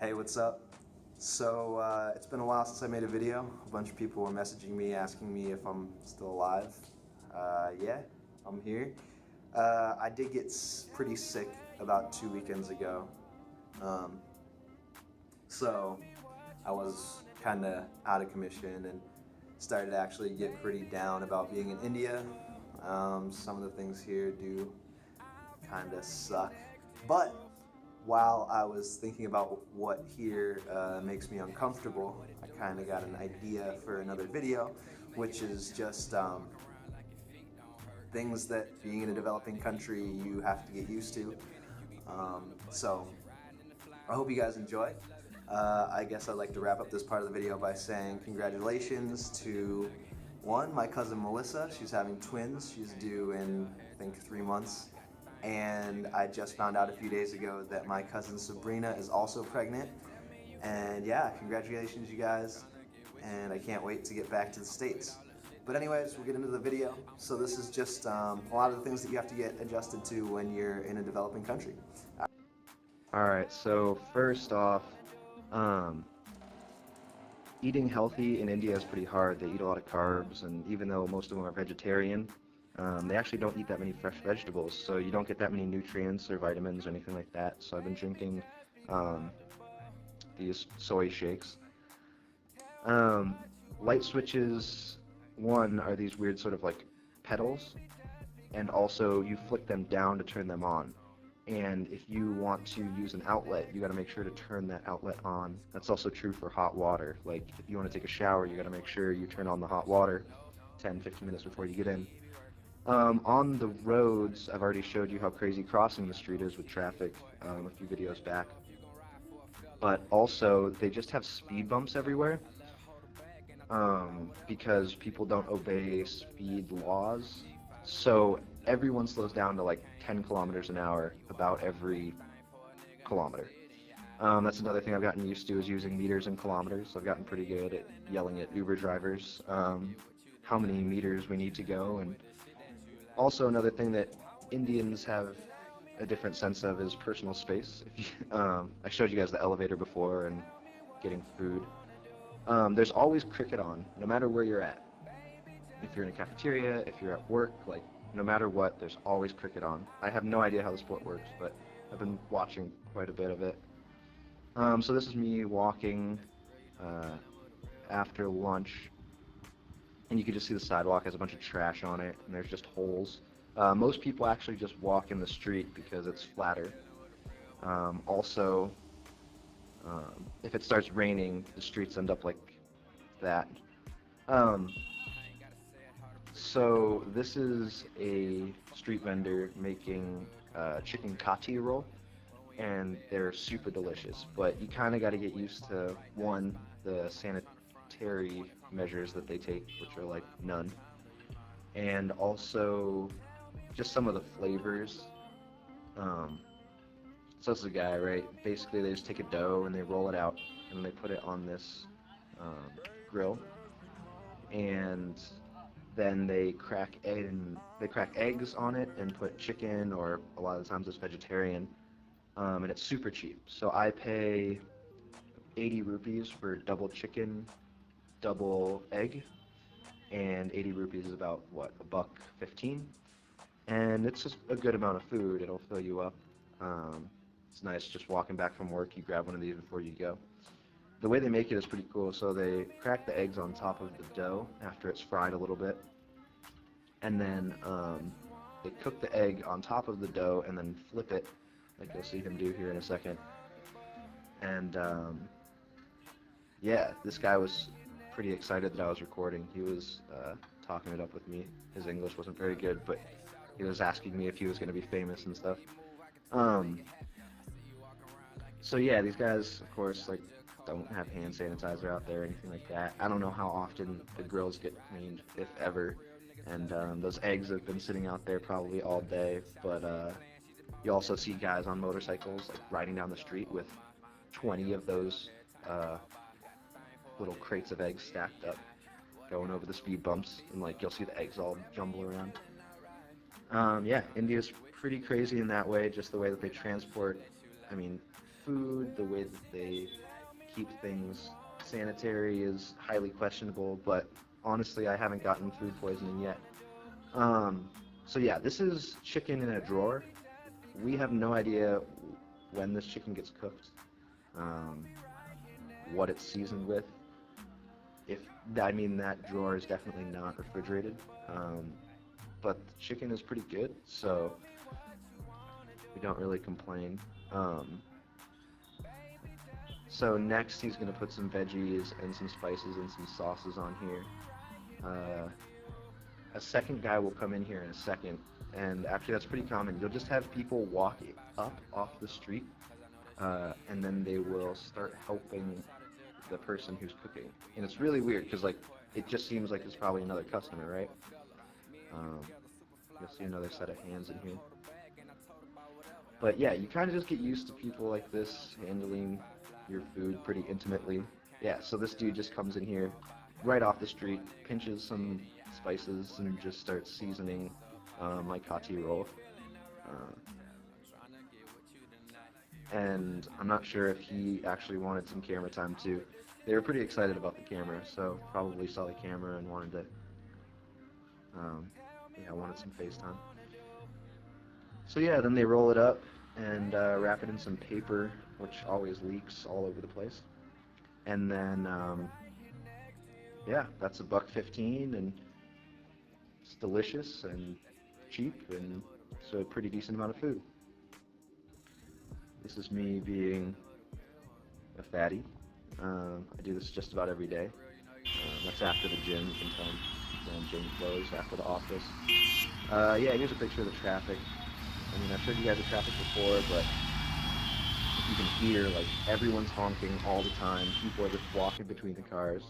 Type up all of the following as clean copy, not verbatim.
Hey, what's up? So it's been a while since I made a video. A bunch of people were messaging me asking me if I'm still alive. Yeah, I'm here. I did get pretty sick about 2 weekends ago. Um, so I was kind of out of commission and started to actually get pretty down about being in India. Some of the things here do kind of suck. But while I was thinking about what here makes me uncomfortable, I kind of got an idea for another video, which is just things that being in a developing country you have to get used to. So I hope you guys enjoy. I guess I'd like to wrap up this part of the video by saying congratulations to one, my cousin Melissa. She's having twins. She's due in, I think, 3 months. And I just found out a few days ago that my cousin Sabrina is also pregnant. And yeah, congratulations, you guys. And I can't wait to get back to the States. But anyways, we'll get into the video. So this is just a lot of the things that you have to get adjusted to when you're in a developing country. Alright, so first off, um, eating healthy in India is pretty hard. They eat a lot of carbs, and even though most of them are vegetarian, they actually don't eat that many fresh vegetables, so you don't get that many nutrients or vitamins or anything like that. So I've been drinking um, these soy shakes. Um, Light switches, one, are these weird sort of like pedals, and also you flick them down to turn them on. And if you want to use an outlet, you got to make sure to turn that outlet on. That's also true for hot water. Like if you want to take a shower, you got to make sure you turn on the hot water 10-15 minutes before you get in. On the roads, I've already showed you how crazy crossing the street is with traffic a few videos back. But also, they just have speed bumps everywhere because people don't obey speed laws. So everyone slows down to like 10 kilometers an hour about every kilometer. That's another thing I've gotten used to is using meters and kilometers. I've gotten pretty good at yelling at Uber drivers how many meters we need to go. And also another thing that Indians have a different sense of is personal space. I showed you guys the elevator before and getting food. There's always cricket on, no matter where you're at. If you're in a cafeteria, if you're at work, like, no matter what, there's always cricket on. I have no idea how the sport works, but I've been watching quite a bit of it. So this is me walking after lunch, and you can just see the sidewalk has a bunch of trash on it, and there's just holes. Most people actually just walk in the street because it's flatter. Also, if it starts raining, the streets end up like that. Um, so this is a street vendor making chicken kati roll, and they're super delicious. But you kind of got to get used to, one, the sanitary measures that they take, which are like none, and also just some of the flavors. Um, so this is a guy, right? Basically, they just take a dough and they roll it out, and they put it on this grill, and then they crack eggs on it and put chicken, or a lot of the times it's vegetarian, and it's super cheap. So I pay 80 rupees for double chicken, double egg, and 80 rupees is about what, a buck 15, and it's just a good amount of food. It'll fill you up. It's nice just walking back from work. You grab one of these before you go. The way they make it is pretty cool. So they crack the eggs on top of the dough after it's fried a little bit, and then they cook the egg on top of the dough and then flip it, like you'll see him do here in a second. And yeah, this guy was pretty excited that I was recording. He was talking it up with me. His English wasn't very good, but he was asking me if he was going to be famous and stuff. Um, so yeah, these guys, of course, like, don't have hand sanitizer out there or anything like that. I don't know how often the grills get cleaned, if ever. And those eggs have been sitting out there probably all day. But you also see guys on motorcycles like riding down the street with 20 of those little crates of eggs stacked up, going over the speed bumps, and like you'll see the eggs all jumble around. Yeah, India's pretty crazy in that way, just the way that they transport, I mean, food, the way that they keep things sanitary is highly questionable, but honestly, I haven't gotten food poisoning yet. Um, so yeah, this is chicken in a drawer. We have no idea when this chicken gets cooked, um, what it's seasoned with. If I mean that drawer is definitely not refrigerated, um, but the chicken is pretty good, so we don't really complain. Um, so next he's gonna put some veggies and some spices and some sauces on here. Uh, a second guy will come in here in a second, and actually that's pretty common. You'll just have people walk up off the street, and then they will start helping the person who's cooking. And it's really weird because like it just seems like it's probably another customer, right? Um, you'll see another set of hands in here. But yeah, you kind of just get used to people like this handling your food pretty intimately. Yeah, so this dude just comes in here right off the street, pinches some spices, and just starts seasoning my kati roll. Uh, and I'm not sure if he actually wanted some camera time too. They were pretty excited about the camera, so probably saw the camera and wanted to, yeah, wanted some FaceTime. So yeah, then they roll it up and wrap it in some paper, which always leaks all over the place. And then, yeah, that's $1.15, and it's delicious and cheap, and so a pretty decent amount of food. This is me being a fatty. I do this just about every day. That's after the gym. You can tell I'm gym clothes after the office. Yeah, here's a picture of the traffic. I mean, I've showed you guys the traffic before, but you can hear, like, everyone's honking all the time. People are just walking between the cars.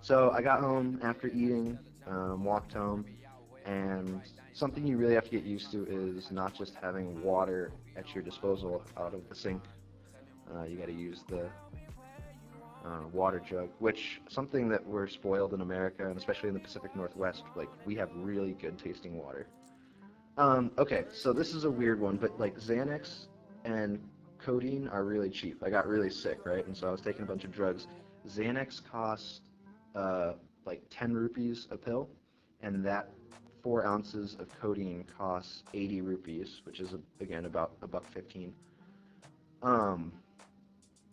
So I got home after eating, walked home, and something you really have to get used to is not just having water at your disposal out of the sink. You got to use the water jug, which something that we're spoiled in America, and especially in the Pacific Northwest, like, we have really good tasting water. Okay, so this is a weird one, but like Xanax and codeine are really cheap. I got really sick, right? And so I was taking a bunch of drugs. Xanax costs like 10 rupees a pill, and that 4 ounces of codeine costs 80 rupees, which is again about $1.15.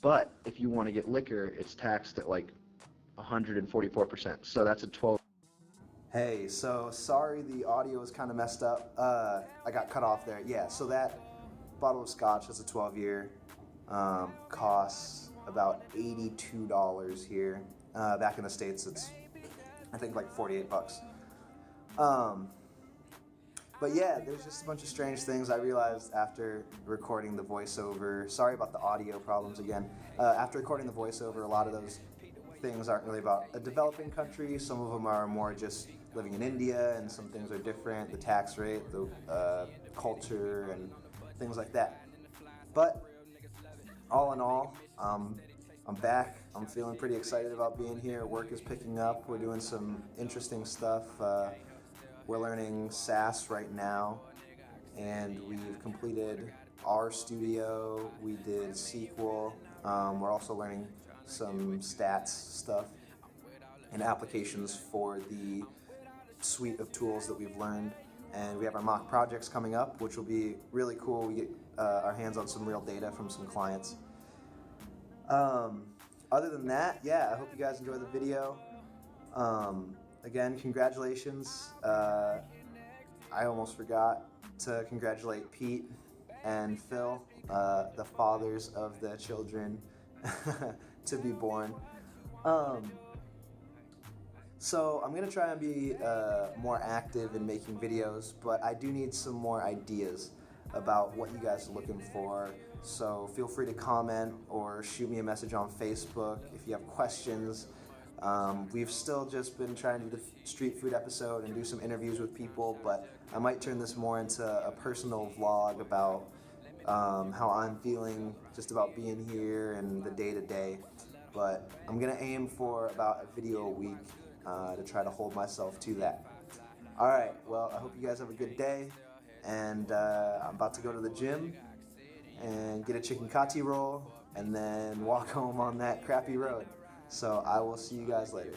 But if you want to get liquor, it's taxed at like 144%. So that's a 12. Hey, so sorry the audio is kind of messed up. I got cut off there. Yeah, so that bottle of scotch, that's a 12-year, costs about $82 here. Back in the States, it's, I think, like 48 bucks. But yeah, there's just a bunch of strange things I realized after recording the voiceover. Sorry about the audio problems again. After recording the voiceover, a lot of those things aren't really about a developing country. Some of them are more just living in India, and some things are different. The tax rate, the culture, and things like that. But all in all, I'm back. I'm feeling pretty excited about being here. Work is picking up. We're doing some interesting stuff. We're learning SAS right now, and we've completed R Studio. We did SQL. We're also learning some stats stuff and applications for the suite of tools that we've learned. And we have our mock projects coming up, which will be really cool. We get our hands on some real data from some clients. Other than that, yeah, I hope you guys enjoyed the video. Again, congratulations. I almost forgot to congratulate Pete and Phil, the fathers of the children to be born. So I'm gonna try and be more active in making videos, but I do need some more ideas about what you guys are looking for. So feel free to comment or shoot me a message on Facebook if you have questions. We've still just been trying to do the street food episode and do some interviews with people, but I might turn this more into a personal vlog about how I'm feeling just about being here and the day-to-day. But I'm gonna aim for about a video a week to try to hold myself to that. Alright, well, I hope you guys have a good day, and I'm about to go to the gym, and get a chicken kati roll and then walk home on that crappy road. So I will see you guys later.